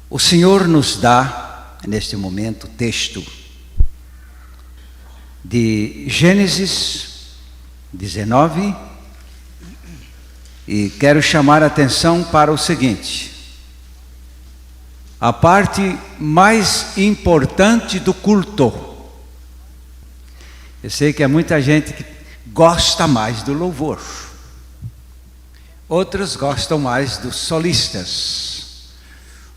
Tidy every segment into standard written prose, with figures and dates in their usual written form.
O Senhor nos dá, neste momento, o texto de Gênesis 19, e quero chamar a atenção para o seguinte: a parte mais importante do culto. Eu sei que há muita gente que gosta mais do louvor, outros gostam mais dos solistas,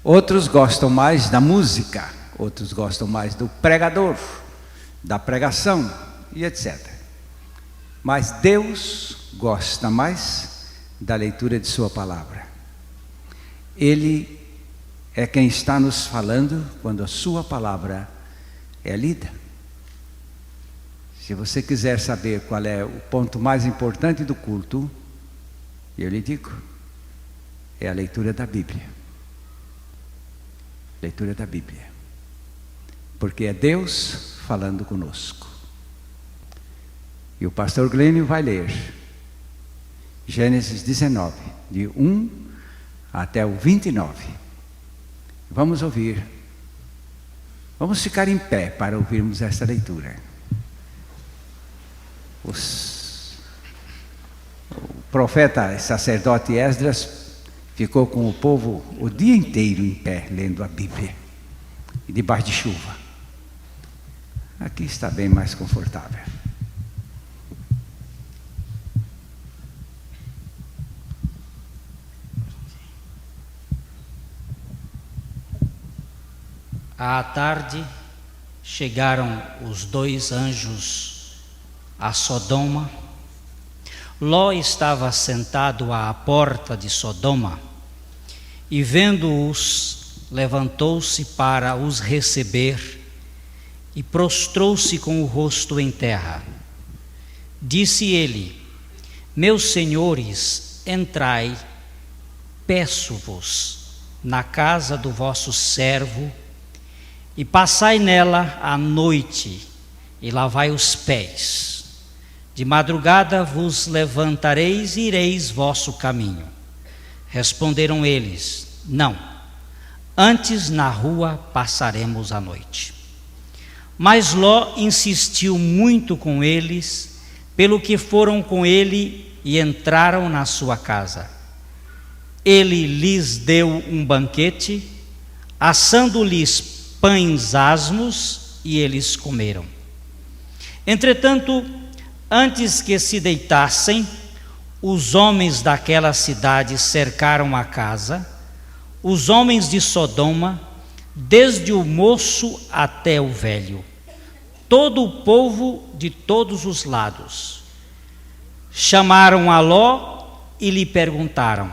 outros gostam mais da música, outros gostam mais do pregador, da pregação e etc. Mas Deus gosta mais da leitura de sua palavra. Ele é quem está nos falando quando a sua palavra é lida. Se você quiser saber qual é o ponto mais importante do culto, eu lhe digo, é a leitura da Bíblia. Leitura da Bíblia. Porque é Deus falando conosco. E o pastor Glênio vai ler Gênesis 19, de 1 até o 29. Vamos ouvir. Vamos ficar em pé para ouvirmos esta leitura. O profeta e sacerdote Esdras ficou com o povo o dia inteiro em pé, lendo a Bíblia, e debaixo de chuva. Aqui está bem mais confortável. À tarde, chegaram os dois anjos a Sodoma. Ló estava sentado à porta de Sodoma e, vendo-os, levantou-se para os receber e prostrou-se com o rosto em terra. Disse ele: meus senhores, entrai, peço-vos, na casa do vosso servo, e passai nela a noite, e lavai os pés. De madrugada vos levantareis e ireis vosso caminho. Responderam eles: não, antes na rua passaremos a noite. Mas Ló insistiu muito com eles, pelo que foram com ele e entraram na sua casa. Ele lhes deu um banquete, assando-lhes pães asmos, e eles comeram. Entretanto, antes que se deitassem, os homens daquela cidade cercaram a casa, os homens de Sodoma, desde o moço até o velho, todo o povo de todos os lados. Chamaram a Ló e lhe perguntaram: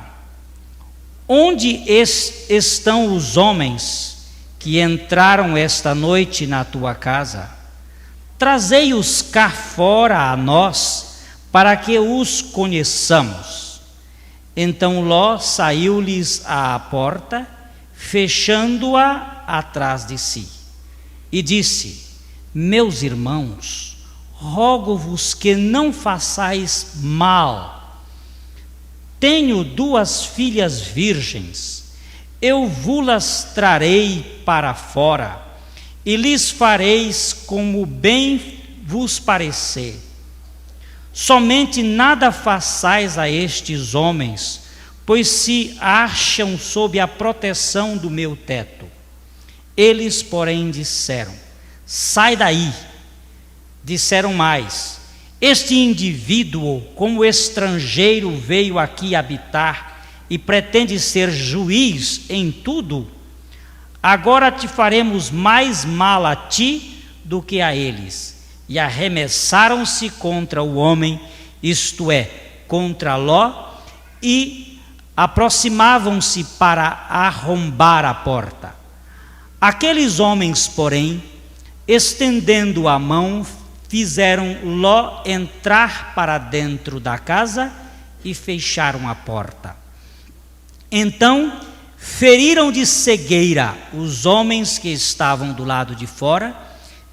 onde estão os homens que entraram esta noite na tua casa? Trazei-os cá fora a nós, para que os conheçamos. Então Ló saiu-lhes à porta, fechando-a atrás de si, e disse: meus irmãos, rogo-vos que não façais mal. Tenho duas filhas virgens, eu vos-las trarei para fora, e lhes fareis como bem vos parecer. Somente nada façais a estes homens, pois se acham sob a proteção do meu teto. Eles, porém, disseram: sai daí. Disseram mais: este indivíduo, como estrangeiro, veio aqui habitar e pretende ser juiz em tudo. Agora te faremos mais mal a ti do que a eles. E arremessaram-se contra o homem, isto é, contra Ló, e aproximavam-se para arrombar a porta. Aqueles homens, porém, estendendo a mão, fizeram Ló entrar para dentro da casa e fecharam a porta. Então feriram de cegueira os homens que estavam do lado de fora,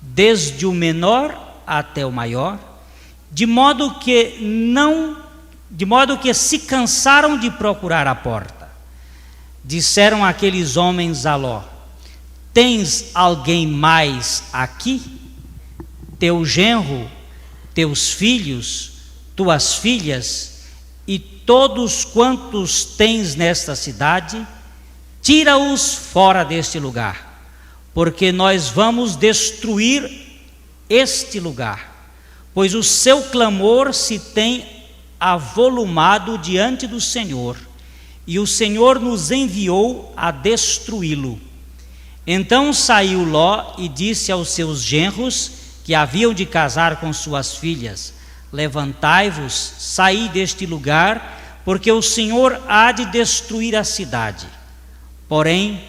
desde o menor até o maior, de modo que se cansaram de procurar a porta. disseram aqueles homens a Ló: tens alguém mais aqui? Teu genro, teus filhos, tuas filhas e todos quantos tens nesta cidade, tira-os fora deste lugar, porque nós vamos destruir este lugar, pois o seu clamor se tem avolumado diante do Senhor, e o Senhor nos enviou a destruí-lo. Então saiu Ló e disse aos seus genros, que haviam de casar com suas filhas: levantai-vos, saí deste lugar, porque o Senhor há de destruir a cidade. Porém,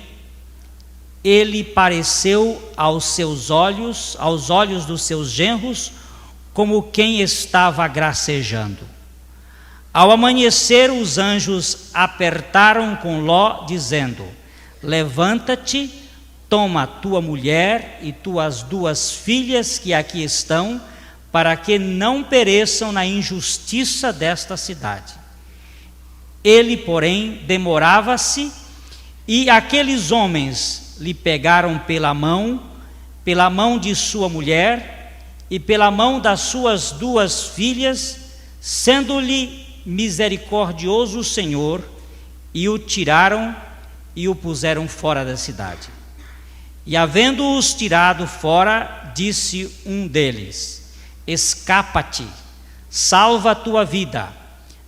ele pareceu aos seus olhos, aos olhos dos seus genros, como quem estava gracejando. Ao amanhecer, os anjos apertaram com Ló, dizendo: levanta-te, toma tua mulher e tuas 2 filhas que aqui estão, para que não pereçam na injustiça desta cidade. Ele, porém, demorava-se, e aqueles homens lhe pegaram pela mão de sua mulher e pela mão das suas 2 filhas, sendo-lhe misericordioso o Senhor, e o tiraram e o puseram fora da cidade. E havendo-os tirado fora, disse um deles: escapa-te, salva a tua vida,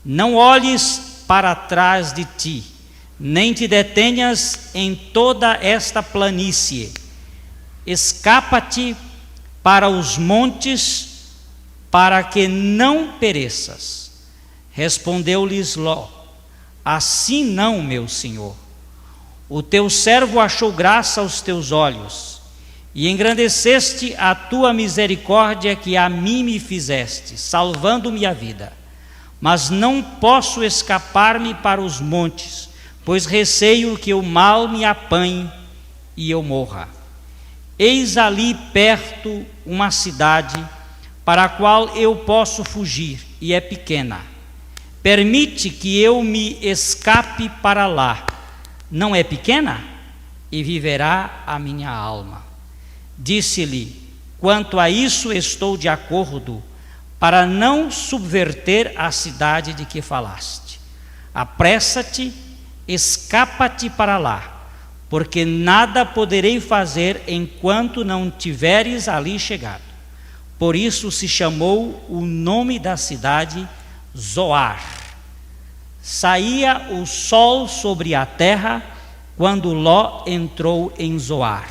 não olhes para trás de ti, nem te detenhas em toda esta planície, escapa-te para os montes, para que não pereças. Respondeu-lhes Ló: assim não, meu senhor. O teu servo achou graça aos teus olhos, e engrandeceste a tua misericórdia que a mim me fizeste, salvando-me a vida. Mas não posso escapar-me para os montes, pois receio que o mal me apanhe e eu morra. Eis ali perto uma cidade para a qual eu posso fugir, e é pequena. Permite que eu me escape para lá. Não é pequena? E viverá a minha alma. Disse-lhe: quanto a isso estou de acordo, para não subverter a cidade de que falaste. Apressa-te, escapa-te para lá, porque nada poderei fazer enquanto não tiveres ali chegado. Por isso se chamou o nome da cidade Zoar. Saía o sol sobre a terra quando Ló entrou em Zoar.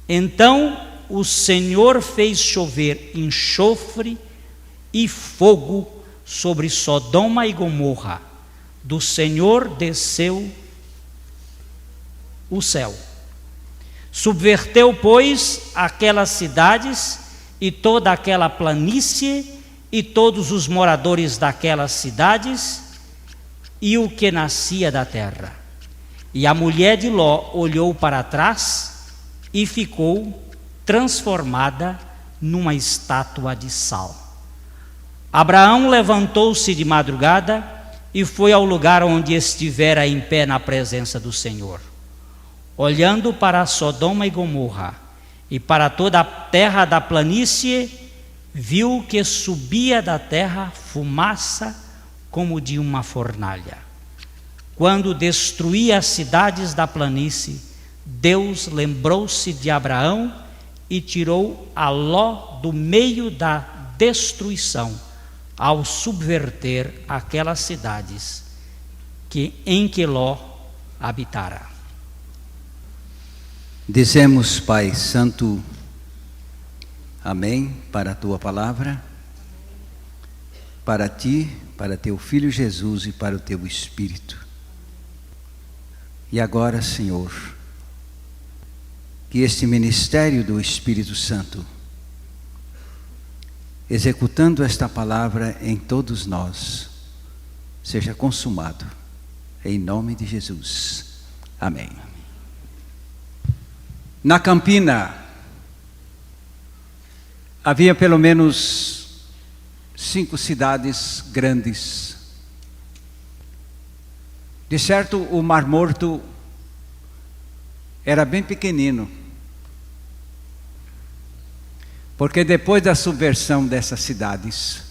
Então o Senhor fez chover enxofre e fogo sobre Sodoma e Gomorra. Do Senhor desceu o céu. Subverteu, pois, aquelas cidades e toda aquela planície e todos os moradores daquelas cidades e o que nascia da terra. E a mulher de Ló olhou para trás e ficou transformada numa estátua de sal. Abraão levantou-se de madrugada e foi ao lugar onde estivera em pé na presença do Senhor. Olhando para Sodoma e Gomorra e para toda a terra da planície, viu que subia da terra fumaça como de uma fornalha. Quando destruía as cidades da planície, Deus lembrou-se de Abraão e tirou a Ló do meio da destruição, ao subverter aquelas cidades em que Ló habitara. Dizemos, Pai Santo, amém, para a tua palavra, para ti, para teu Filho Jesus e para o teu Espírito. E agora, Senhor, que este ministério do Espírito Santo, executando esta palavra em todos nós, seja consumado, em nome de Jesus. Amém. Na Campina, havia pelo menos 5 cidades grandes, De certo, o Mar Morto era bem pequenino, porque depois da subversão dessas cidades,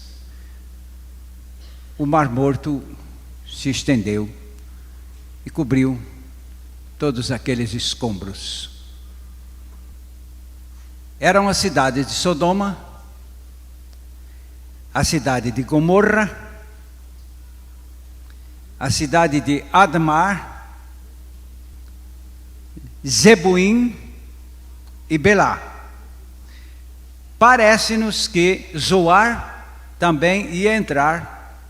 o Mar Morto se estendeu e cobriu todos aqueles escombros. Eram as cidades de Sodoma, a cidade de Gomorra, a cidade de Admar, Zeboim e Belá. Parece-nos que Zoar também ia entrar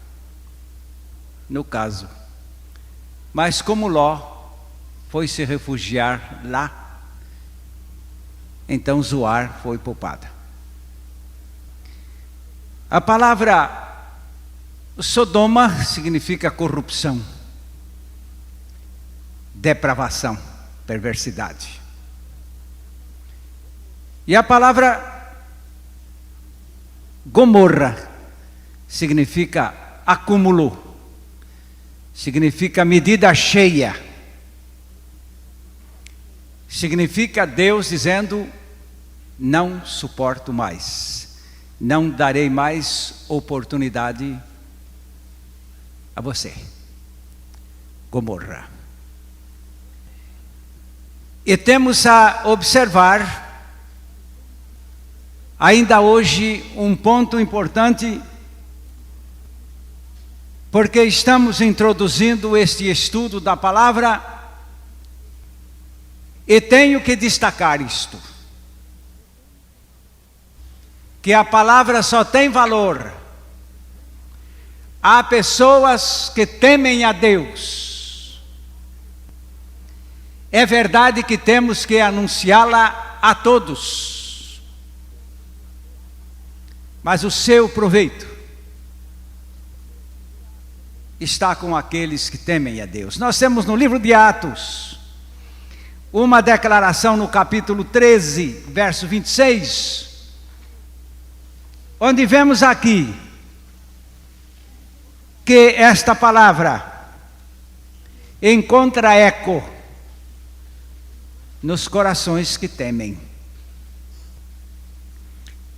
no caso. Mas como Ló foi se refugiar lá, então Zoar foi poupada. A palavra Sodoma significa corrupção, depravação, perversidade. E a palavra Gomorra significa acúmulo, significa medida cheia, significa Deus dizendo: não suporto mais, não darei mais oportunidade a você. Gomorra. E temos a observar ainda hoje um ponto importante, porque estamos introduzindo este estudo da palavra e tenho que destacar isto, que a palavra só tem valor há pessoas que temem a Deus. É verdade que temos que anunciá-la a todos, mas o seu proveito está com aqueles que temem a Deus. Nós temos no livro de Atos uma declaração no capítulo 13, verso 26, onde vemos aqui que esta palavra encontra eco nos corações que temem,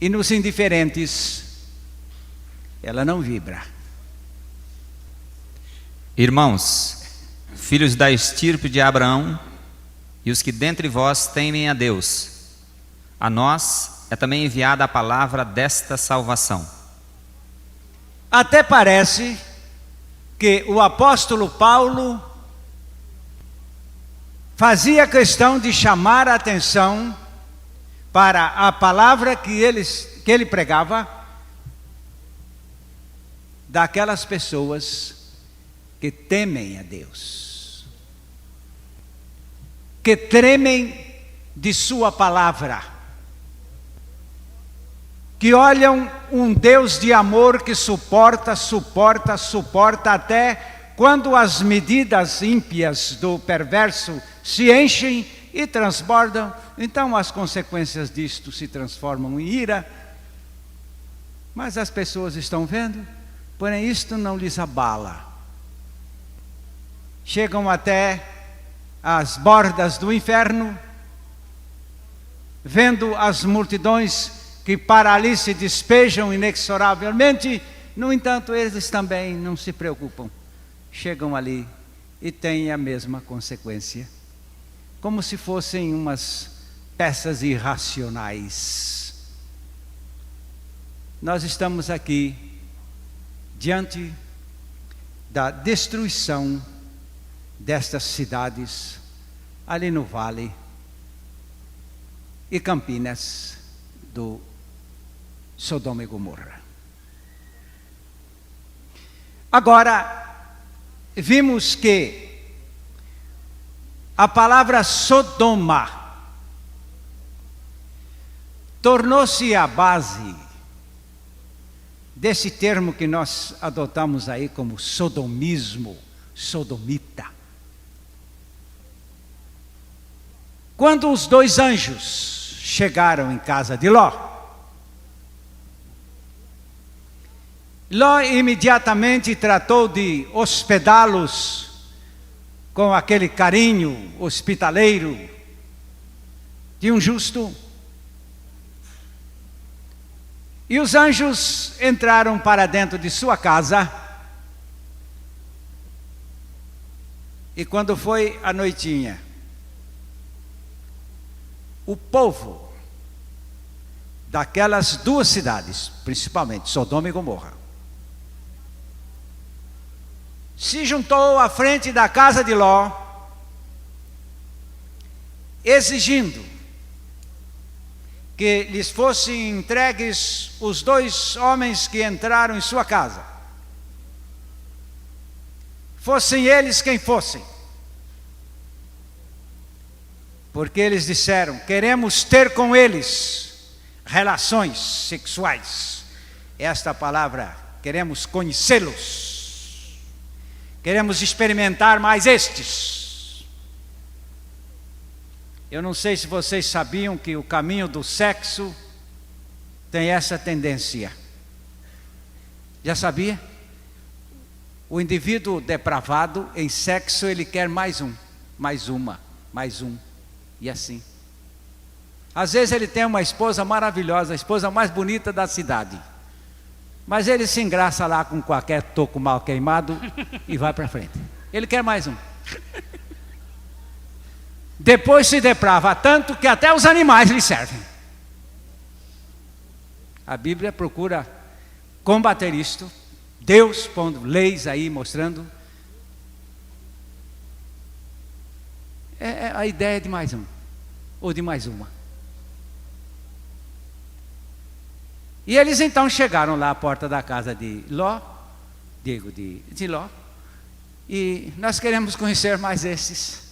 e nos indiferentes ela não vibra. Irmãos, filhos da estirpe de Abraão, e os que dentre vós temem a Deus, a nós é também enviada a palavra desta salvação. Até parece que o apóstolo Paulo fazia questão de chamar a atenção para a palavra que ele pregava, daquelas pessoas que temem a Deus, que tremem de sua palavra, que olham um Deus de amor que suporta até quando as medidas ímpias do perverso se enchem e transbordam, então as consequências disto se transformam em ira. Mas as pessoas estão vendo, porém isto não lhes abala. Chegam até as bordas do inferno, vendo as multidões que para ali se despejam inexoravelmente. No entanto, eles também não se preocupam. Chegam ali e têm a mesma consequência, como se fossem umas peças irracionais. Nós estamos aqui diante da destruição destas cidades ali no Vale e Campinas do Sodoma e Gomorra. Agora, vimos que a palavra Sodoma tornou-se a base desse termo que nós adotamos aí como sodomismo, sodomita. Quando os dois anjos chegaram em casa de Ló, Ló imediatamente tratou de hospedá-los com aquele carinho hospitaleiro de um justo. E os anjos entraram para dentro de sua casa. E quando foi a noitinha, o povo daquelas duas cidades, principalmente Sodoma e Gomorra, se juntou à frente da casa de Ló, exigindo que lhes fossem entregues os 2 homens que entraram em sua casa, fossem eles quem fossem, porque eles disseram: queremos ter com eles relações sexuais. Esta palavra, queremos conhecê-los, queremos experimentar mais estes. Eu não sei se vocês sabiam que o caminho do sexo tem essa tendência. Já sabia? O indivíduo depravado em sexo, ele quer mais um, mais uma, mais um, e assim. Às vezes ele tem uma esposa maravilhosa, a esposa mais bonita da cidade, mas ele se engraça lá com qualquer toco mal queimado e vai para frente. Ele quer mais um. Depois se deprava tanto que até os animais lhe servem. A Bíblia procura combater isto. Deus pondo leis aí, mostrando. É a ideia de mais um, ou de mais uma. E eles então chegaram lá à porta da casa de Ló, de Ló, e nós queremos conhecer mais esses.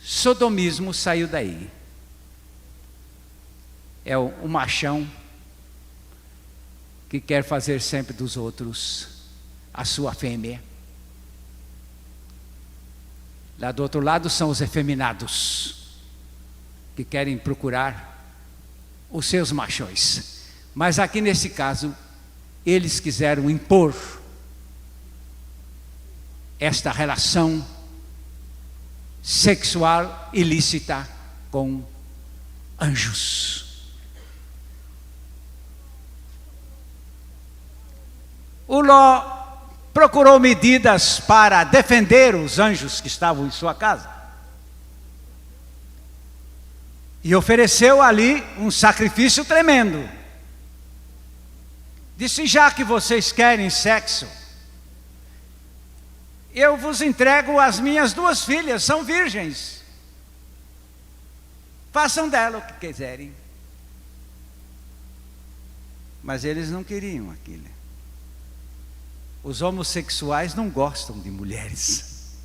Sodomismo saiu daí. É o machão que quer fazer sempre dos outros a sua fêmea. Lá do outro lado são os efeminados, que querem procurar os seus machões. Mas aqui nesse caso, eles quiseram impor esta relação sexual ilícita com anjos. O Ló procurou medidas para defender os anjos que estavam em sua casa e ofereceu ali um sacrifício tremendo. Disse: já que vocês querem sexo, eu vos entrego as minhas 2 filhas, são virgens. Façam dela o que quiserem. Mas eles não queriam aquilo. Os homossexuais não gostam de mulheres,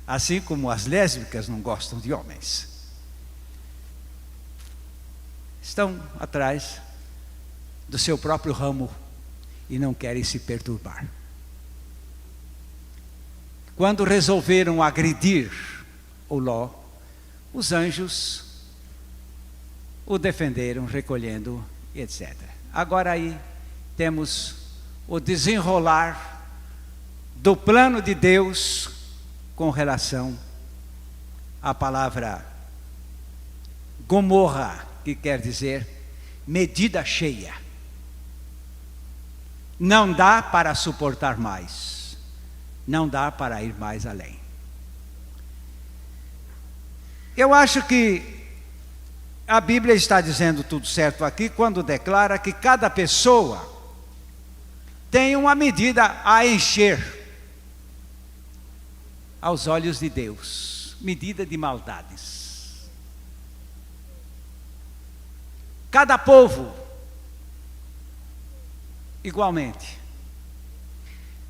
assim como as lésbicas não gostam de homens. Estão atrás do seu próprio ramo e não querem se perturbar. Quando resolveram agredir o Ló, os anjos o defenderam, recolhendo, etc. Agora aí temos o desenrolar do plano de Deus com relação à palavra Gomorra, que quer dizer medida cheia. Não dá para suportar mais. Não dá para ir mais além. Eu acho que a Bíblia está dizendo tudo certo aqui quando declara que cada pessoa tem uma medida a encher aos olhos de Deus, medida de maldades. Cada povo, igualmente.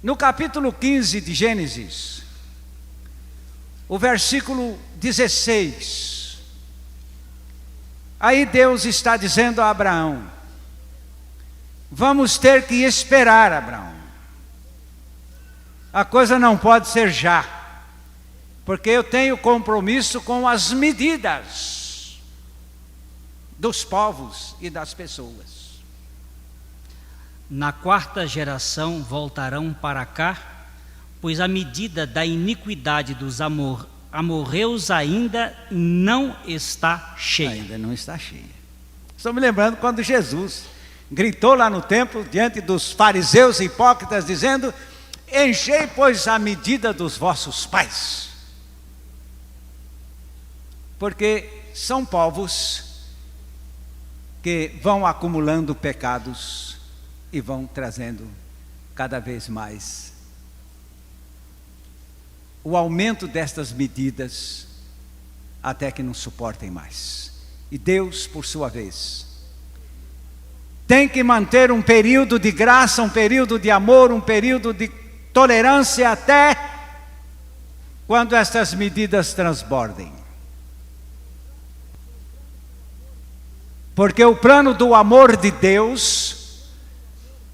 No capítulo 15 de Gênesis, o versículo 16, aí Deus está dizendo a Abraão: vamos ter que esperar, Abraão. A coisa não pode ser já, porque eu tenho compromisso com as medidas dos povos e das pessoas. na quarta geração voltarão para cá, pois a medida da iniquidade dos amorreus ainda não está cheia. Ainda não está cheia. Estou me lembrando quando Jesus gritou lá no templo, diante dos fariseus e hipócritas, dizendo: enchei, pois, a medida dos vossos pais. Porque são povos que vão acumulando pecados e vão trazendo cada vez mais o aumento destas medidas, até que não suportem mais. E Deus, por sua vez, tem que manter um período de graça, um período de amor, um período de tolerância, até quando estas medidas transbordem. Porque o plano do amor de Deus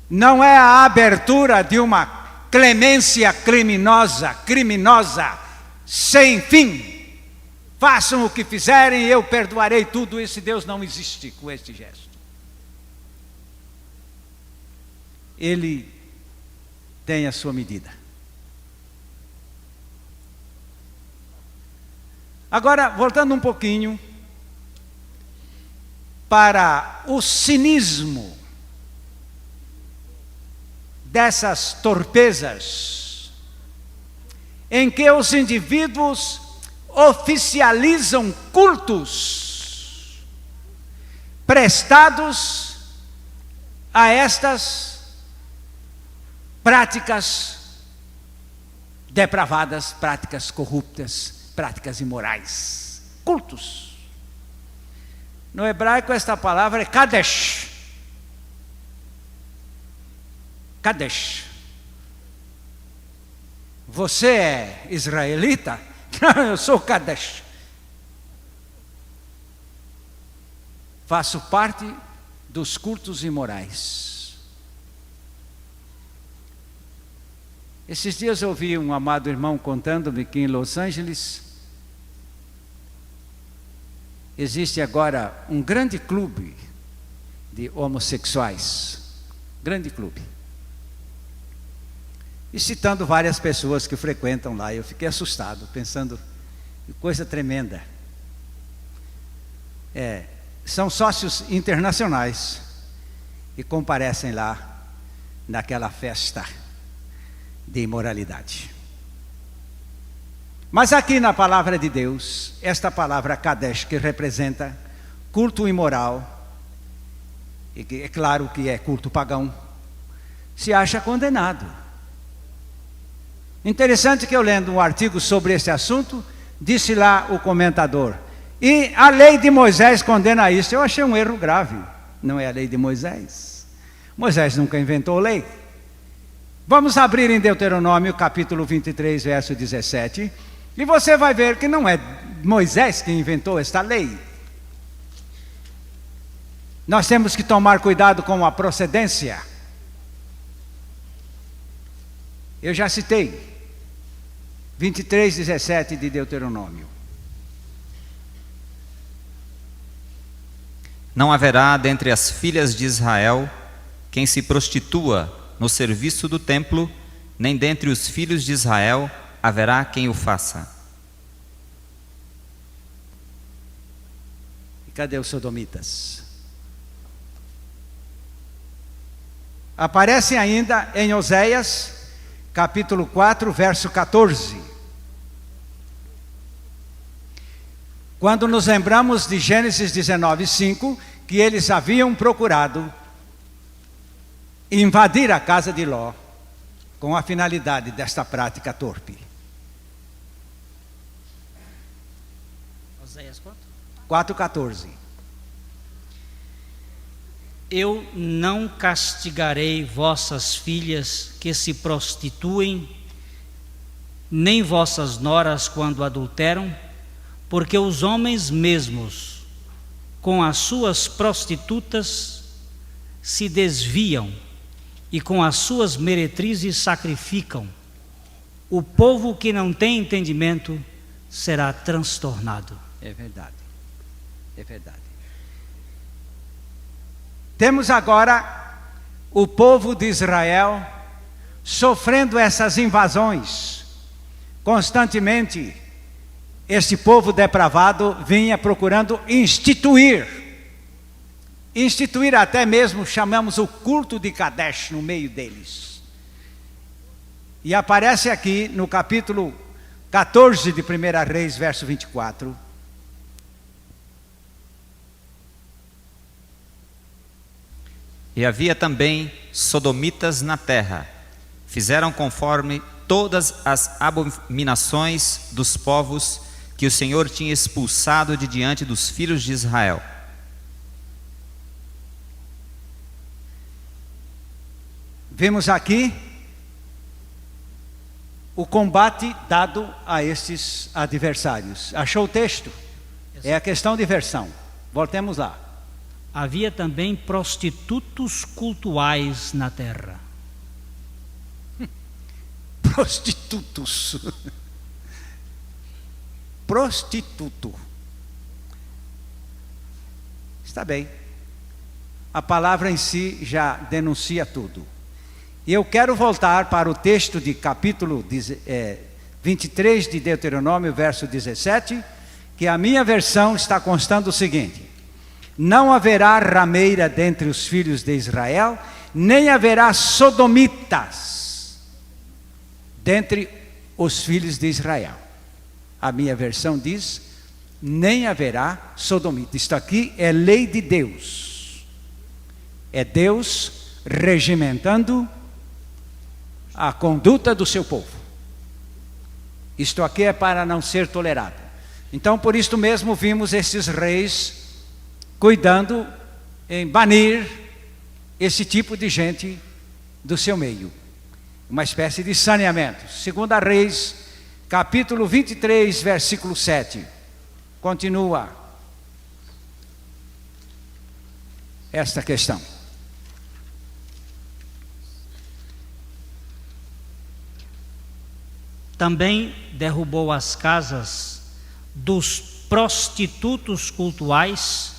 não é a abertura de uma clemência criminosa, sem fim. Façam o que fizerem, eu perdoarei tudo. Esse Deus não existe com este gesto. Ele tem a sua medida. Agora, voltando um pouquinho para o cinismo dessas torpezas, em que os indivíduos oficializam cultos prestados a estas práticas depravadas, práticas corruptas, práticas imorais. Cultos. No hebraico esta palavra é Kadesh. Kadesh. Você é israelita? Não, eu sou Kadesh. Faço parte dos cultos imorais. Esses dias eu ouvi um amado irmão contando-me que em Los Angeles existe agora um grande clube de homossexuais. Grande clube. E citando várias pessoas que frequentam lá, eu fiquei assustado, pensando, que coisa tremenda. São sócios internacionais e comparecem lá naquela festa de imoralidade. Mas aqui na palavra de Deus, esta palavra Kadesh, que representa culto imoral, e que é claro que é culto pagão, se acha condenado. Interessante que eu lendo um artigo sobre esse assunto, disse lá o comentador: e a lei de Moisés condena isso. Eu achei um erro grave. Não é a lei de Moisés. Moisés nunca inventou lei. Vamos abrir em Deuteronômio capítulo 23, verso 17, e você vai ver que não é Moisés que inventou esta lei. Nós temos que tomar cuidado com a procedência. Eu já citei 23, 17 de Deuteronômio. Não haverá dentre as filhas de Israel quem se prostitua no serviço do templo, nem dentre os filhos de Israel haverá quem o faça. E cadê os sodomitas? Aparecem ainda em Oséias capítulo 4, verso 14. Quando nos lembramos de Gênesis 19, 5, que eles haviam procurado invadir a casa de Ló, com a finalidade desta prática torpe. Oséias 4:14. Eu não castigarei vossas filhas que se prostituem, nem vossas noras quando adulteram, porque os homens mesmos, com as suas prostitutas, se desviam e com as suas meretrizes sacrificam. O povo que não tem entendimento será transtornado. É verdade. É verdade. Temos agora o povo de Israel sofrendo essas invasões. Constantemente, este povo depravado vinha procurando instituir até mesmo, chamamos o culto de Kadesh no meio deles. E aparece aqui no capítulo 14 de 1 Reis, verso 24. E havia também sodomitas na terra. Fizeram conforme todas as abominações dos povos que o Senhor tinha expulsado de diante dos filhos de Israel. Vimos aqui o combate dado a estes adversários. Achou o texto? É a questão de versão. Voltemos lá. Havia também prostitutos cultuais na terra. Prostitutos. Prostituto. Está bem. A palavra em si já denuncia tudo. E eu quero voltar para o texto de capítulo 23 de Deuteronômio, verso 17, que a minha versão está constando o seguinte: não haverá rameira dentre os filhos de Israel, nem haverá sodomitas dentre os filhos de Israel. A minha versão diz, nem haverá sodomita. Isto aqui é lei de Deus. É Deus regimentando a conduta do seu povo. Isto aqui é para não ser tolerado. Então, por isto mesmo, vimos esses reis cuidando em banir esse tipo de gente do seu meio. Uma espécie de saneamento. 2 Reis, capítulo 23, versículo 7. Continua esta questão. Também derrubou as casas dos prostitutos cultuais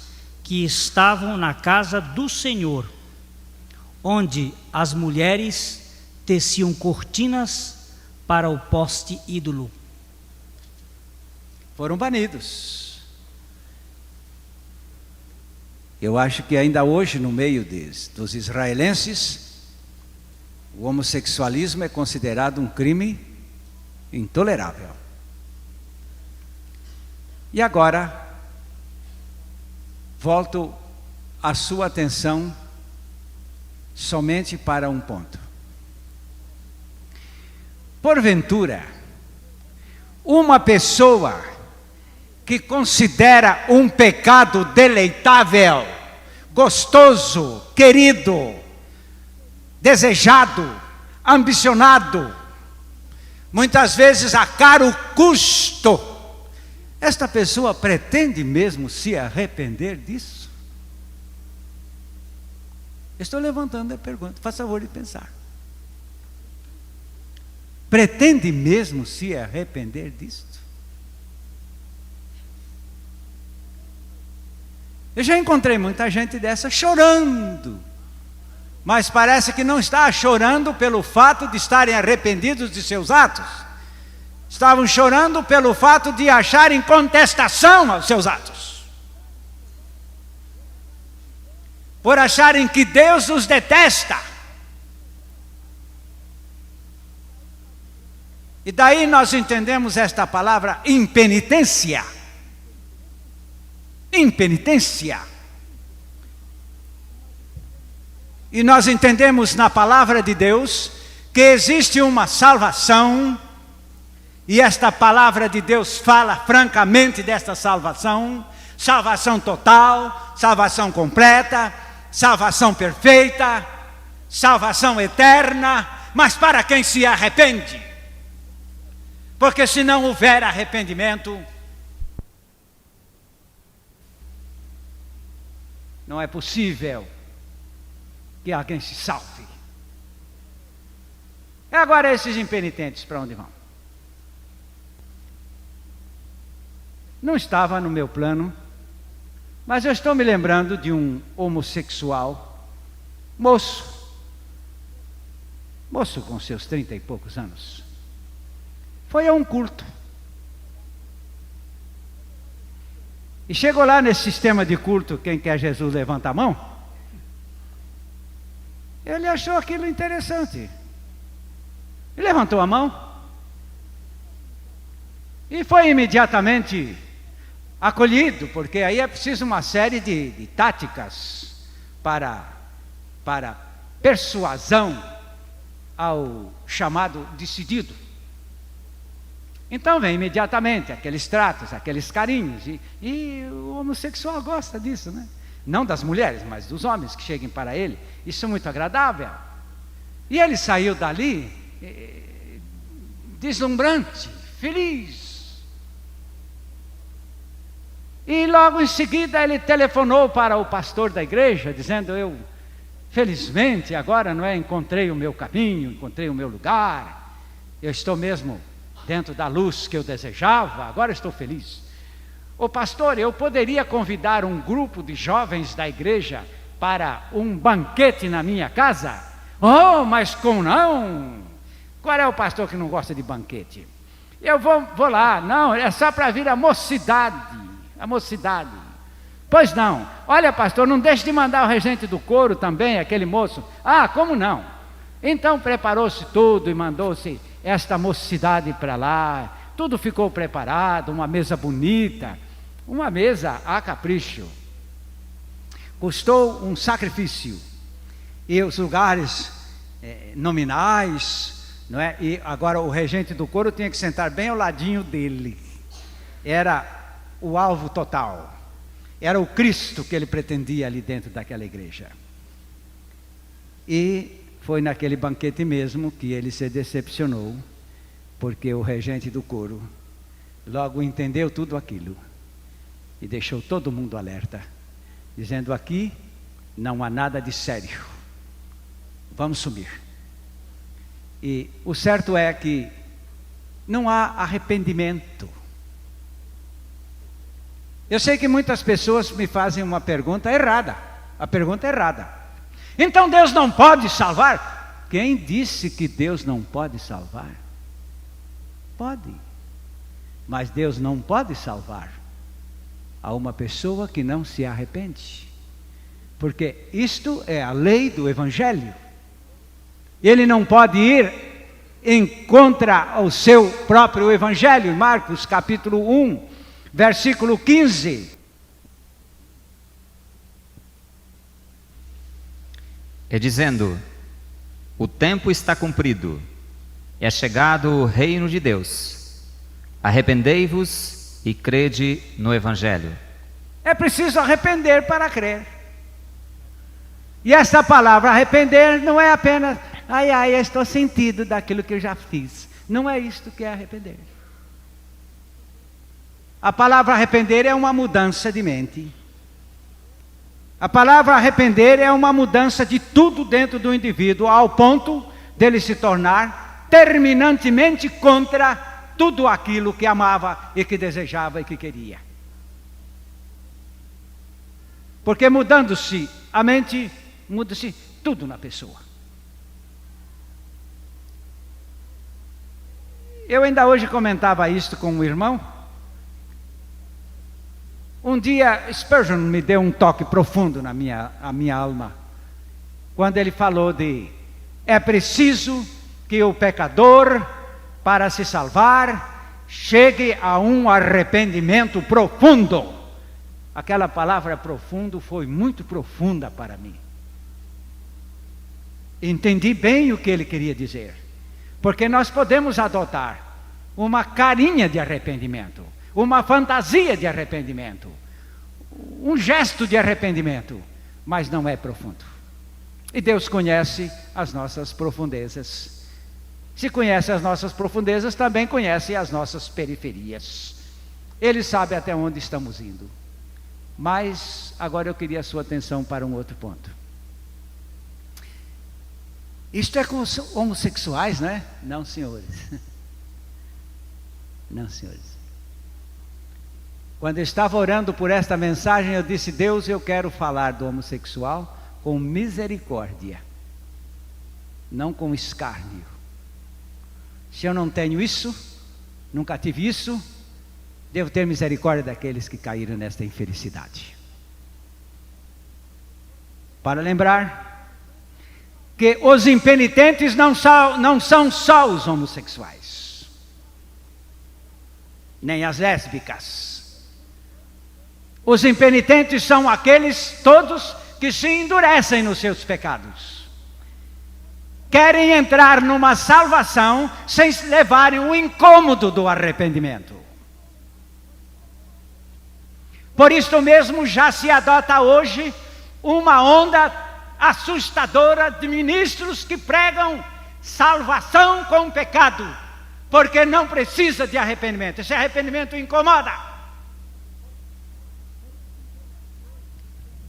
que estavam na casa do Senhor, onde as mulheres teciam cortinas para o poste ídolo. Foram banidos. Eu acho que ainda hoje, no meio dos israelenses, o homossexualismo é considerado um crime intolerável. E agora, volto a sua atenção somente para um ponto. Porventura, uma pessoa que considera um pecado deleitável, gostoso, querido, desejado, ambicionado, muitas vezes a caro custo, esta pessoa pretende mesmo se arrepender disso? Estou levantando a pergunta, faça favor de pensar. Pretende mesmo se arrepender disso? Eu já encontrei muita gente dessa chorando, mas parece que não está chorando pelo fato de estarem arrependidos de seus atos. Estavam chorando pelo fato de acharem contestação aos seus atos, por acharem que Deus os detesta. E daí nós entendemos esta palavra impenitência. Impenitência. E nós entendemos na palavra de Deus que existe uma salvação, e esta palavra de Deus fala francamente desta salvação, salvação total, salvação completa, salvação perfeita, salvação eterna, mas para quem se arrepende. Porque se não houver arrependimento, não é possível que alguém se salve. E agora esses impenitentes, para onde vão? Não estava no meu plano, mas eu estou me lembrando de um homossexual, moço, moço com seus 30 e poucos anos, foi a um culto. E chegou lá nesse sistema de culto, quem quer Jesus levanta a mão. Ele achou aquilo interessante. Ele levantou a mão. E foi imediatamente acolhido, porque aí é preciso uma série de táticas para persuasão ao chamado decidido. Então vem imediatamente aqueles tratos, aqueles carinhos, e o homossexual gosta disso, né? Não das mulheres, mas dos homens que cheguem para ele. Isso é muito agradável. E ele saiu dali deslumbrante, feliz. E logo em seguida ele telefonou para o pastor da igreja, dizendo: eu, felizmente, agora encontrei o meu caminho, encontrei o meu lugar, eu estou mesmo dentro da luz que eu desejava, agora estou feliz. Ô pastor, eu poderia convidar um grupo de jovens da igreja para um banquete na minha casa? Oh, mas como não? Qual é o pastor que não gosta de banquete? Eu vou lá. Não, é só para vir a mocidade. A mocidade. Pois não. Olha, pastor, não deixe de mandar o regente do coro também, aquele moço. Ah, como não? Então preparou-se tudo e mandou-se esta mocidade para lá. Tudo ficou preparado, uma mesa bonita, uma mesa a capricho. Custou um sacrifício. E os lugares nominais, não é? E agora o regente do coro tinha que sentar bem ao ladinho dele. Era o alvo total. Era o Cristo que ele pretendia ali dentro daquela igreja. E foi naquele banquete mesmo que ele se decepcionou, porque o regente do coro logo entendeu tudo aquilo e deixou todo mundo alerta, dizendo: aqui não há nada de sério, vamos sumir. E o certo é que não há arrependimento. Eu sei que muitas pessoas me fazem uma pergunta errada. A pergunta é errada. Então Deus não pode salvar? Quem disse que Deus não pode salvar? Pode. Mas Deus não pode salvar a uma pessoa que não se arrepende. Porque isto é a lei do Evangelho. Ele não pode ir em contra ao seu próprio Evangelho. Marcos capítulo 1. Versículo 15. É dizendo: o tempo está cumprido, é chegado o reino de Deus. Arrependei-vos e crede no Evangelho. É preciso arrepender para crer. E essa palavra arrepender não é apenas: ai, eu estou sentido daquilo que eu já fiz. Não é isto que é arrepender. A palavra arrepender é uma mudança de mente. A palavra arrepender é uma mudança de tudo dentro do indivíduo, ao ponto dele se tornar terminantemente contra tudo aquilo que amava e que desejava e que queria. Porque mudando-se a mente, muda-se tudo na pessoa. Eu ainda hoje comentava isto com um irmão. Um dia Spurgeon me deu um toque profundo na minha alma, quando ele falou é preciso que o pecador, para se salvar, chegue a um arrependimento profundo. Aquela palavra profundo foi muito profunda para mim. Entendi bem o que ele queria dizer, porque nós podemos adotar uma carinha de arrependimento, uma fantasia de arrependimento, um gesto de arrependimento, mas não é profundo. E Deus conhece as nossas profundezas. Se conhece as nossas profundezas, também conhece as nossas periferias. Ele sabe até onde estamos indo. Mas agora eu queria a sua atenção para um outro ponto. Isto é com os homossexuais, não é? Não, senhores. Não, senhores. Quando eu estava orando por esta mensagem, eu disse: Deus, eu quero falar do homossexual com misericórdia. não com escárnio. Se eu não tenho isso, nunca tive isso, devo ter misericórdia daqueles que caíram nesta infelicidade. Para lembrar que os impenitentes não são só os homossexuais, nem as lésbicas. Os impenitentes são aqueles todos que se endurecem nos seus pecados. Querem entrar numa salvação sem levarem o incômodo do arrependimento. Por isso mesmo já se adota hoje uma onda assustadora de ministros que pregam salvação com pecado, porque não precisa de arrependimento. Esse arrependimento incomoda.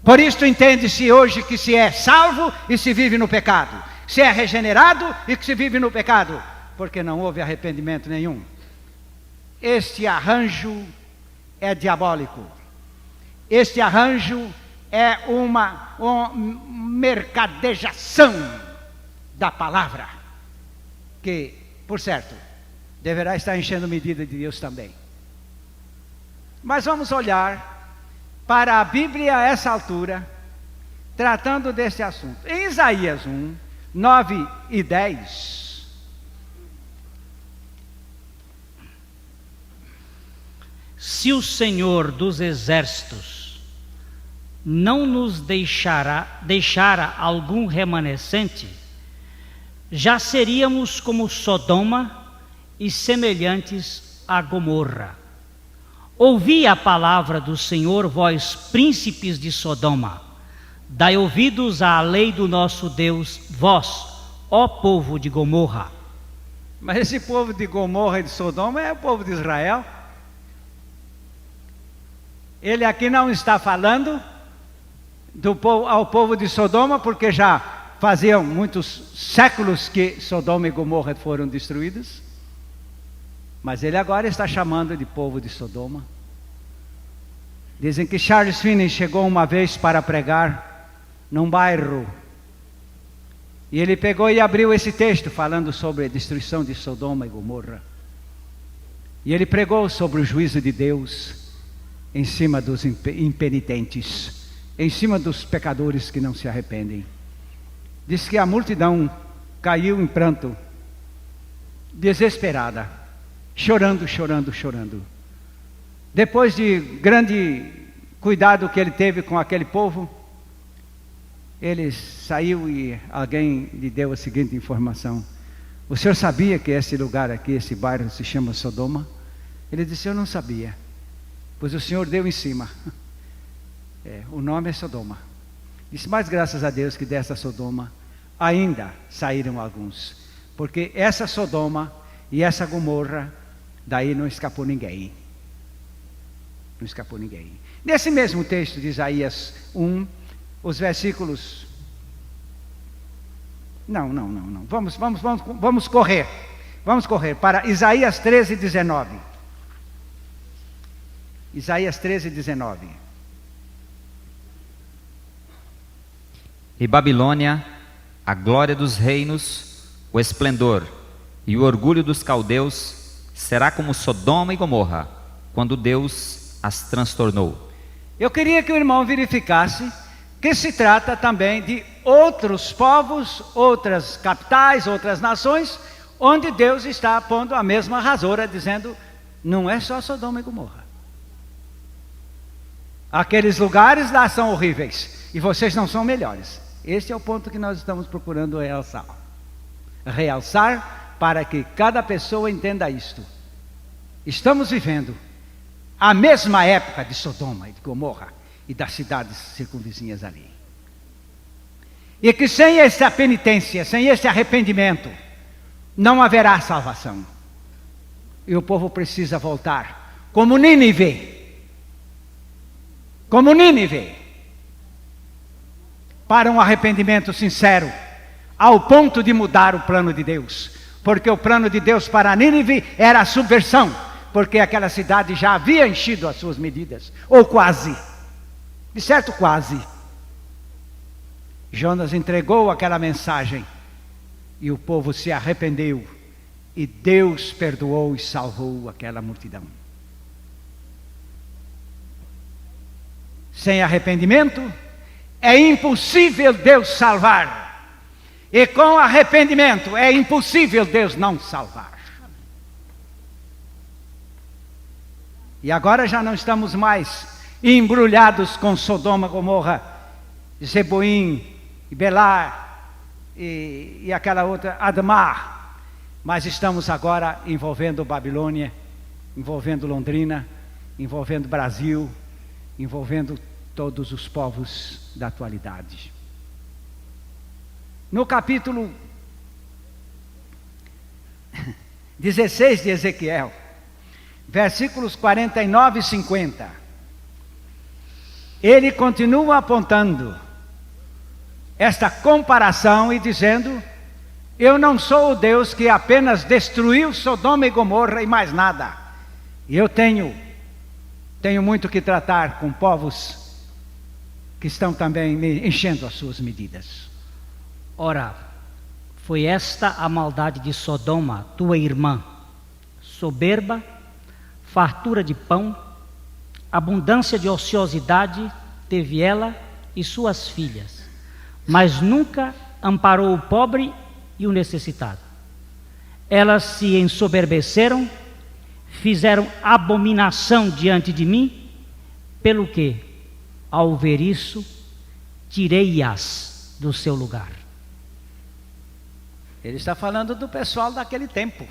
Por isso entende-se hoje que se é salvo e se vive no pecado, se é regenerado e que se vive no pecado, porque não houve arrependimento nenhum. Este arranjo é diabólico. Este arranjo é uma mercadejação da palavra, que, por certo, deverá estar enchendo medida de Deus também. Mas vamos olhar para a Bíblia a essa altura, tratando desse assunto. Em Isaías 1, 9 e 10, se o Senhor dos Exércitos não nos deixara algum remanescente, já seríamos como Sodoma e semelhantes a Gomorra. Ouvi a palavra do Senhor, vós príncipes de Sodoma, dai ouvidos à lei do nosso Deus, vós, ó povo de Gomorra. Mas esse povo de Gomorra e de Sodoma é o povo de Israel. Ele aqui não está falando ao povo de Sodoma, porque já faziam muitos séculos que Sodoma e Gomorra foram destruídos. Mas ele agora está chamando de povo de Sodoma. Dizem que Charles Finney chegou uma vez para pregar num bairro, e ele pegou e abriu esse texto falando sobre a destruição de Sodoma e Gomorra. E ele pregou sobre o juízo de Deus em cima dos impenitentes, em cima dos pecadores que não se arrependem. Diz que a multidão caiu em pranto, desesperada, chorando. Depois de grande cuidado que ele teve com aquele povo, ele saiu e alguém lhe deu a seguinte informação: o senhor sabia que esse lugar aqui, esse bairro se chama Sodoma? Ele disse: eu não sabia, pois o senhor deu em cima. O nome é Sodoma. Disse: mas graças a Deus que dessa Sodoma ainda saíram alguns, porque essa Sodoma e essa Gomorra, daí não escapou ninguém. Não escapou ninguém. Nesse mesmo texto de Isaías 1, os versículos... Não. Vamos correr. Vamos correr para Isaías 13, 19. Isaías 13, 19. E Babilônia, a glória dos reinos, o esplendor e o orgulho dos caldeus, será como Sodoma e Gomorra, quando Deus as transtornou. Eu queria que o irmão verificasse que se trata também de outros povos, outras capitais, outras nações, onde Deus está pondo a mesma rasoura, dizendo: não é só Sodoma e Gomorra. Aqueles lugares lá são horríveis, e vocês não são melhores. Este é o ponto que nós estamos procurando realçar. Realçar para que cada pessoa entenda isto. Estamos vivendo a mesma época de Sodoma e de Gomorra e das cidades circunvizinhas ali. E que sem essa penitência, sem esse arrependimento, não haverá salvação. E o povo precisa voltar, como Nínive, para um arrependimento sincero, ao ponto de mudar o plano de Deus. Porque o plano de Deus para Nínive era a subversão, porque aquela cidade já havia enchido as suas medidas, ou quase, de certo quase. Jonas entregou aquela mensagem E o povo se arrependeu, e Deus perdoou e salvou aquela multidão. Sem arrependimento, é impossível Deus salvar. E com arrependimento, é impossível Deus não salvar. E agora já não estamos mais embrulhados com Sodoma, Gomorra, Zeboim, Belar e aquela outra, Admar. Mas estamos agora envolvendo Babilônia, envolvendo Londrina, envolvendo Brasil, envolvendo todos os povos da atualidade. No capítulo 16 de Ezequiel, versículos 49 e 50, ele continua apontando esta comparação e dizendo: eu não sou o Deus que apenas destruiu Sodoma e Gomorra e mais nada. Eu tenho muito que tratar com povos que estão também me enchendo as suas medidas. Ora, foi esta a maldade de Sodoma, tua irmã: soberba, fartura de pão, abundância de ociosidade teve ela e suas filhas, mas nunca amparou o pobre e o necessitado. Elas se ensoberbeceram, fizeram abominação diante de mim, pelo que, ao ver isso, tirei-as do seu lugar. Ele está falando do pessoal daquele tempo.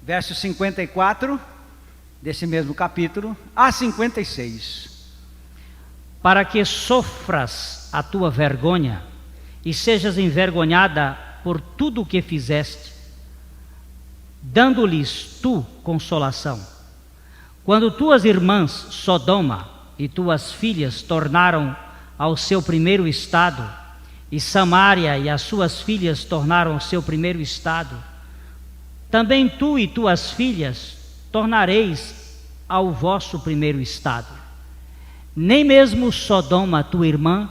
Verso 54, desse mesmo capítulo, a 56. Para que sofras a tua vergonha e sejas envergonhada por tudo o que fizeste, dando-lhes tu consolação. Quando tuas irmãs Sodoma e tuas filhas tornaram ao seu primeiro estado, e Samaria e as suas filhas tornaram ao seu primeiro estado, também tu e tuas filhas tornareis ao vosso primeiro estado. Nem mesmo Sodoma, tua irmã,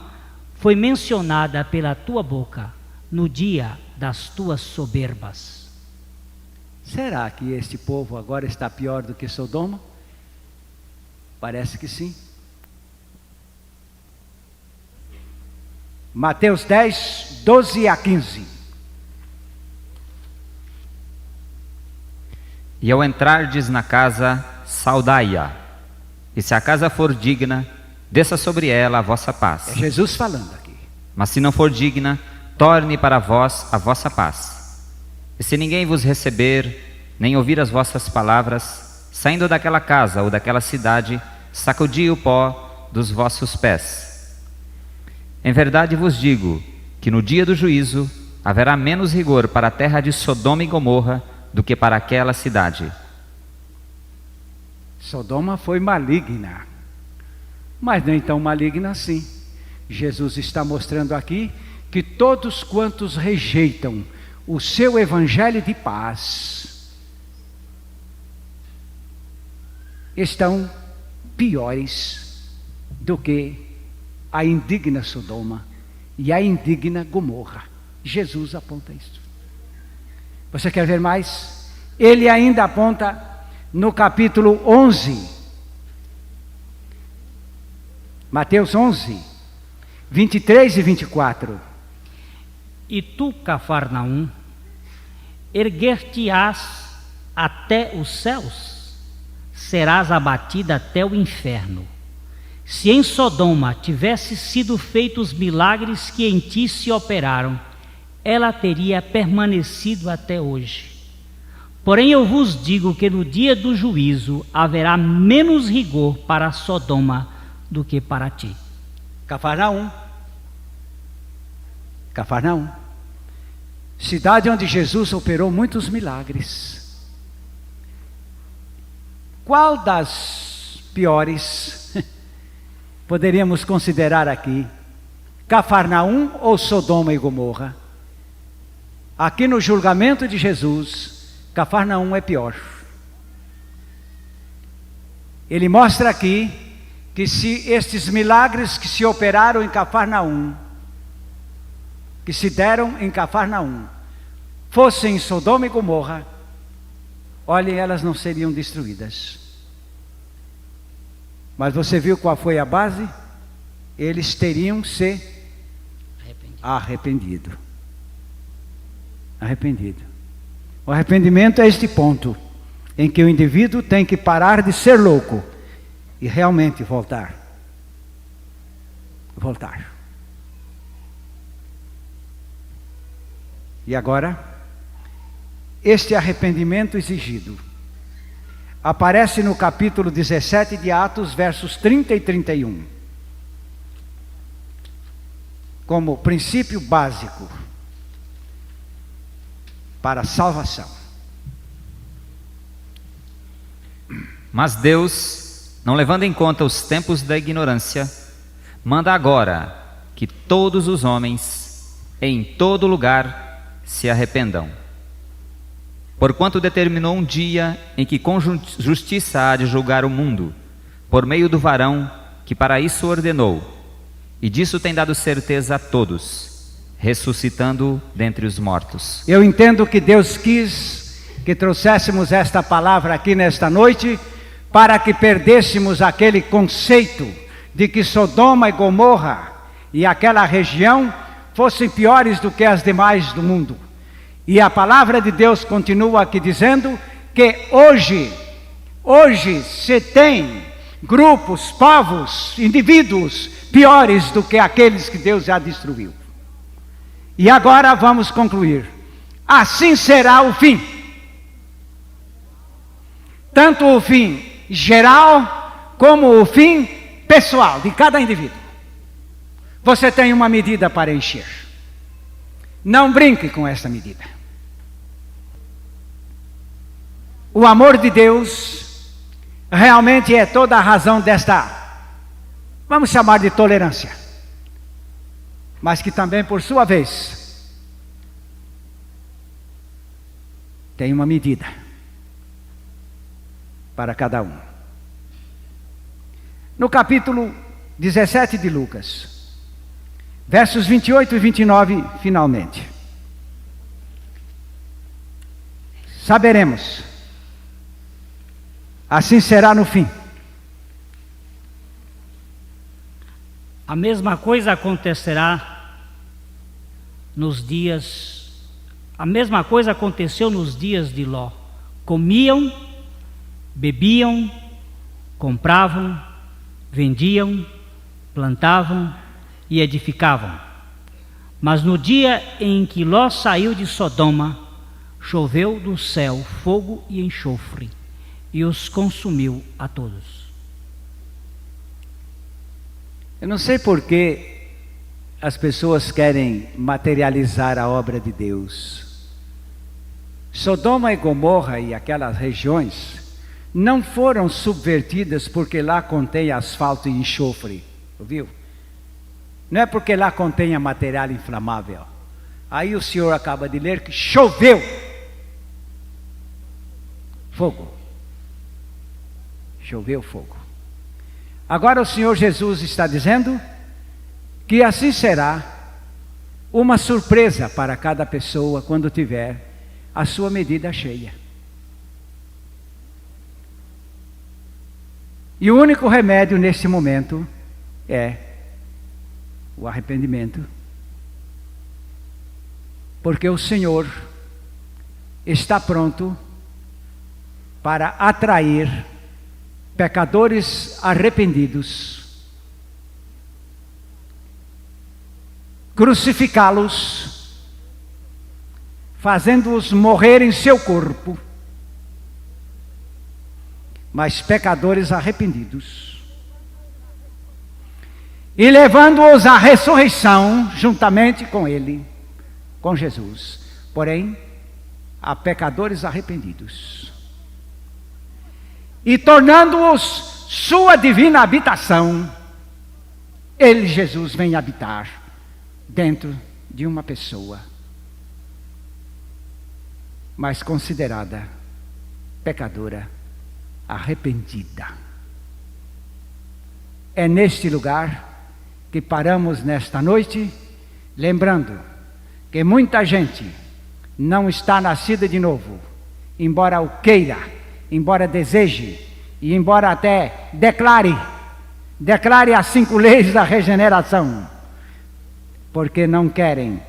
foi mencionada pela tua boca no dia das tuas soberbas. Será que este povo agora está pior do que Sodoma? Parece que sim. Mateus 10, 12 a 15. E ao entrardes na casa, saudai-a, e se a casa for digna, desça sobre ela a vossa paz. É Jesus falando aqui. Mas se não for digna, torne para vós a vossa paz. E se ninguém vos receber, nem ouvir as vossas palavras, saindo daquela casa ou daquela cidade, sacudi o pó dos vossos pés. Em verdade vos digo que no dia do juízo haverá menos rigor para a terra de Sodoma e Gomorra do que para aquela cidade. Sodoma foi maligna, mas nem tão maligna assim. Jesus está mostrando aqui que todos quantos rejeitam o seu evangelho de paz estão piores do que a indigna Sodoma e a indigna Gomorra. Jesus aponta isso. Você quer ver mais? Ele ainda aponta no capítulo 11, Mateus 11, 23 e 24. E tu, Cafarnaum, erguer-te-ás até os céus, serás abatida até o inferno. Se em Sodoma tivesse sido feitos milagres que em ti se operaram, ela teria permanecido até hoje. Porém eu vos digo que no dia do juízo haverá menos rigor para Sodoma do que para ti. Cafarnaum, cidade onde Jesus operou muitos milagres. Qual das piores poderíamos considerar aqui? Cafarnaum ou Sodoma e Gomorra? Aqui no julgamento de Jesus, Cafarnaum é pior. Ele mostra aqui que se estes milagres que se operaram em Cafarnaum, que se deram em Cafarnaum, fossem em Sodoma e Gomorra, olhem, elas não seriam destruídas. Mas você viu qual foi a base? Eles teriam se arrependido. O arrependimento é este ponto em que o indivíduo tem que parar de ser louco e realmente voltar. E agora, este arrependimento exigido aparece no capítulo 17 de Atos, versos 30 e 31, como princípio básico para a salvação. Mas Deus, não levando em conta os tempos da ignorância, manda agora que todos os homens, em todo lugar, se arrependam. Porquanto determinou um dia em que com justiça há de julgar o mundo, por meio do varão que para isso ordenou, e disso tem dado certeza a todos, ressuscitando dentre os mortos. Eu entendo que Deus quis que trouxéssemos esta palavra aqui nesta noite, para que perdêssemos aquele conceito de que Sodoma e Gomorra e aquela região fossem piores do que as demais do mundo. E a palavra de Deus continua aqui dizendo que hoje se tem grupos, povos, indivíduos piores do que aqueles que Deus já destruiu. E agora vamos concluir. Assim será o fim. Tanto o fim geral como o fim pessoal de cada indivíduo. Você tem uma medida para encher. Não brinque com essa medida. O amor de Deus realmente é toda a razão desta, vamos chamar de tolerância, mas que também, por sua vez, tem uma medida para cada um. No capítulo 17 de Lucas, versos 28 e 29, finalmente, saberemos, assim será no fim. A mesma coisa acontecerá nos dias, a mesma coisa aconteceu nos dias de Ló. Comiam, bebiam, compravam, vendiam, plantavam e edificavam. Mas no dia em que Ló saiu de Sodoma, choveu do céu fogo e enxofre, e os consumiu a todos. Eu não sei por que as pessoas querem materializar a obra de Deus. Sodoma e Gomorra e aquelas regiões não foram subvertidas porque lá contém asfalto e enxofre, ouviu? Não é porque lá contém material inflamável. Aí o senhor acaba de ler que choveu fogo. Choveu fogo. Agora o Senhor Jesus está dizendo que assim será uma surpresa para cada pessoa quando tiver a sua medida cheia. E o único remédio nesse momento é o arrependimento. Porque o Senhor está pronto para atrair pecadores arrependidos, crucificá-los, fazendo-os morrer em seu corpo, mas pecadores arrependidos, e levando-os à ressurreição juntamente com Ele, com Jesus, porém a pecadores arrependidos, e tornando-os sua divina habitação. Ele, Jesus, vem habitar dentro de uma pessoa, mas considerada pecadora, arrependida. É neste lugar que paramos nesta noite, lembrando que muita gente não está nascida de novo, embora o queira, embora deseje, e embora até declare as 5 leis da regeneração, porque não querem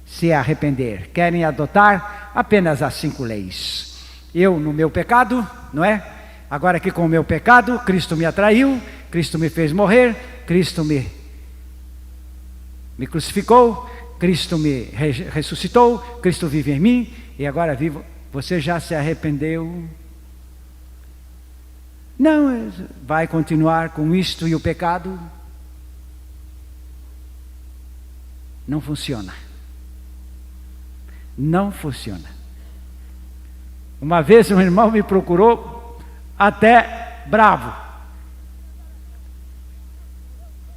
se arrepender, querem adotar apenas as 5 leis. Eu no meu pecado, não é? Agora que com o meu pecado, Cristo me atraiu, Cristo me fez morrer, Cristo me crucificou, Cristo me ressuscitou, Cristo vive em mim, e agora vivo. Você já se arrependeu? Não, vai continuar com isto e o pecado? Não funciona. Não funciona. Uma vez um irmão me procurou, até bravo,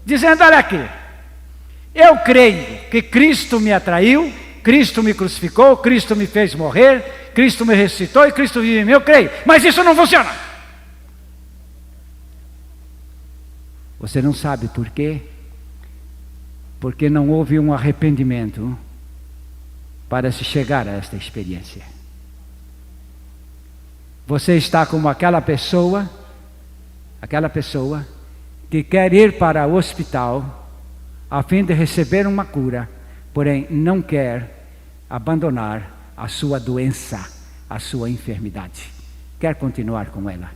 dizendo: olha aqui, eu creio que Cristo me atraiu, Cristo me crucificou, Cristo me fez morrer, Cristo me ressuscitou e Cristo vive em mim, eu creio, mas isso não funciona. Você não sabe por quê? Porque não houve um arrependimento para se chegar a esta experiência. Você está como aquela pessoa que quer ir para o hospital a fim de receber uma cura, porém não quer abandonar a sua doença, a sua enfermidade. Quer continuar com ela.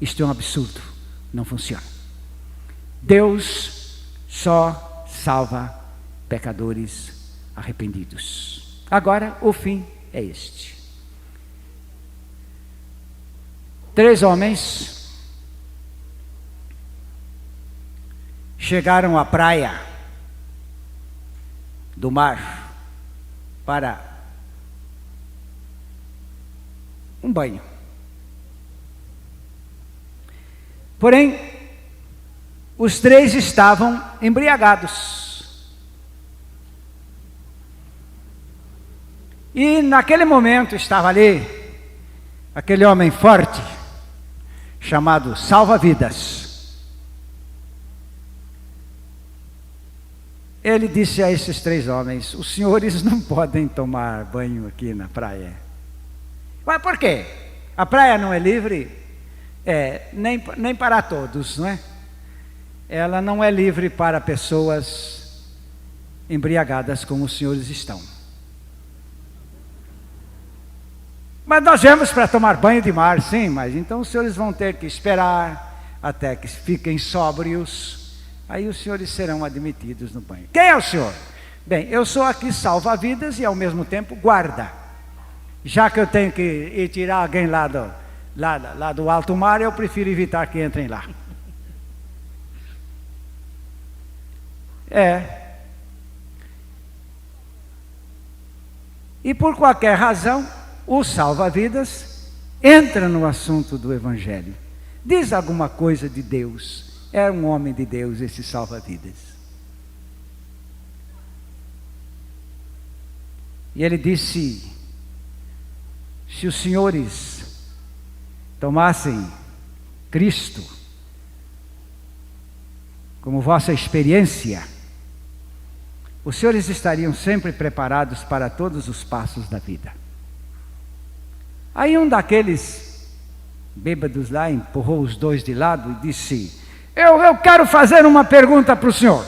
Isto é um absurdo, não funciona. Deus só salva pecadores arrependidos. Agora, o fim é este. 3 homens chegaram à praia do mar para um banho. Porém, os 3 estavam embriagados. E naquele momento estava ali aquele homem forte, chamado salva-vidas. Ele disse a esses 3 homens: os senhores não podem tomar banho aqui na praia. Mas por quê? A praia não é livre? Nem para todos, não é? Ela não é livre para pessoas embriagadas como os senhores estão. Mas nós viemos para tomar banho de mar, sim, mas então os senhores vão ter que esperar até que fiquem sóbrios, aí os senhores serão admitidos no banho. Quem é o senhor? Bem, eu sou aqui salva-vidas e ao mesmo tempo guarda. Já que eu tenho que ir tirar alguém lá do alto mar, eu prefiro evitar que entrem lá. E por qualquer razão, o salva-vidas entra no assunto do Evangelho. Diz alguma coisa de Deus. Era um homem de Deus, esse salva-vidas. E ele disse: se os senhores tomassem Cristo como vossa experiência, os senhores estariam sempre preparados para todos os passos da vida. Aí um daqueles bêbados lá empurrou os 2 de lado e disse: eu quero fazer uma pergunta para o senhor.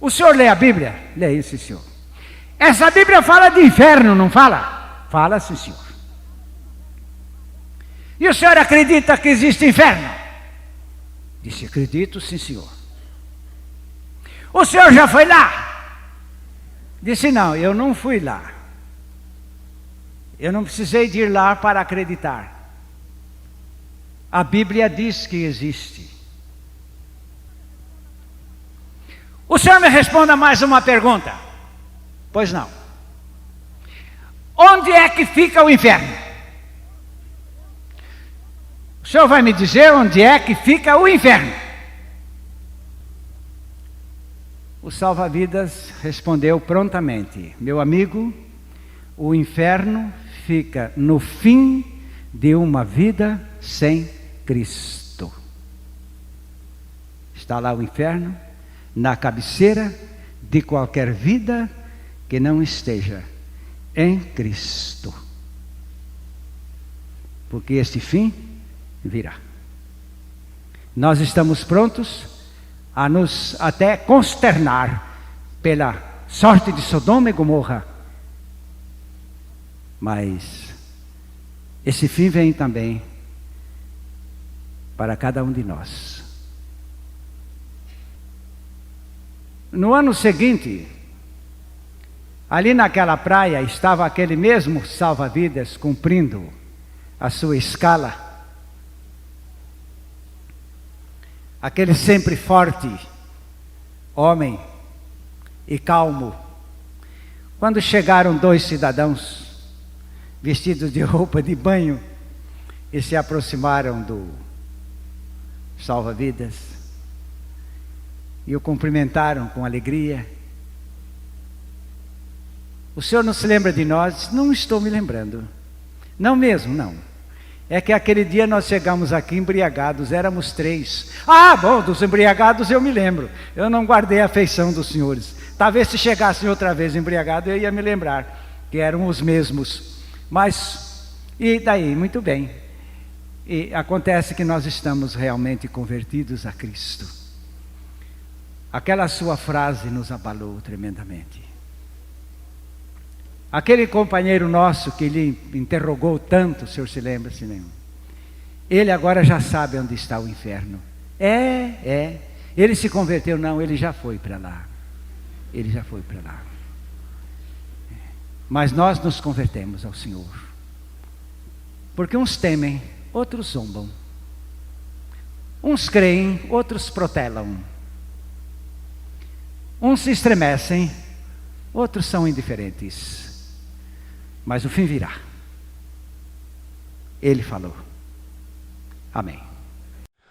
O senhor lê a Bíblia? Lê isso, senhor. Essa Bíblia fala de inferno, não fala? Fala, sim, senhor. E o senhor acredita que existe inferno? Disse: acredito, sim, senhor. O senhor já foi lá? Disse: não, eu não fui lá. Eu não precisei de ir lá para acreditar. A Bíblia diz que existe. O senhor me responda mais uma pergunta. Pois não. Onde é que fica o inferno? O senhor vai me dizer onde é que fica o inferno? O salva-vidas respondeu prontamente: meu amigo, o inferno fica no fim de uma vida sem Cristo. Está lá o inferno, na cabeceira de qualquer vida que não esteja em Cristo. Porque este fim virá. Nós estamos prontos a nos até consternar pela sorte de Sodoma e Gomorra. Mas esse fim vem também para cada um de nós. No ano seguinte, ali naquela praia estava aquele mesmo salva-vidas cumprindo a sua escala. Aquele sempre forte homem e calmo. Quando chegaram 2 cidadãos vestidos de roupa de banho e se aproximaram do salva-vidas e o cumprimentaram com alegria. O senhor não se lembra de nós? Não estou me lembrando. Não mesmo, não. É que aquele dia nós chegamos aqui embriagados, éramos 3. Ah, bom, dos embriagados eu me lembro. Eu não guardei a afeição dos senhores. Talvez se chegassem outra vez embriagados eu ia me lembrar que eram os mesmos. Mas, e daí? Muito bem. E acontece que nós estamos realmente convertidos a Cristo. Aquela sua frase nos abalou tremendamente. Aquele companheiro nosso que lhe interrogou tanto, o senhor se lembra? Se lembra? Ele agora já sabe onde está o inferno. Ele se converteu? Não, ele já foi para lá. Ele já foi para lá. Mas nós nos convertemos ao Senhor. Porque uns temem, outros zombam. Uns creem, outros protelam. Uns se estremecem, outros são indiferentes. Mas o fim virá. Ele falou. Amém.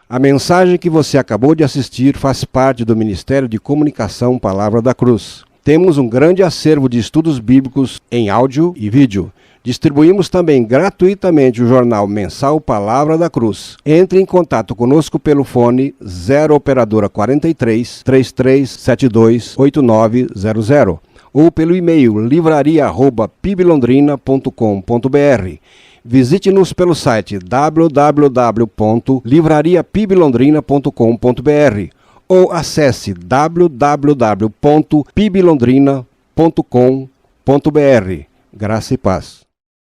A mensagem que você acabou de assistir faz parte do Ministério de Comunicação Palavra da Cruz. Temos um grande acervo de estudos bíblicos em áudio e vídeo. Distribuímos também gratuitamente o jornal mensal Palavra da Cruz. Entre em contato conosco pelo fone 0 operadora 43 3372 8900 ou pelo e-mail livraria@piblondrina.com.br. Visite-nos pelo site www.livrariapiblondrina.com.br ou acesse www.piblondrina.com.br. Graça e paz.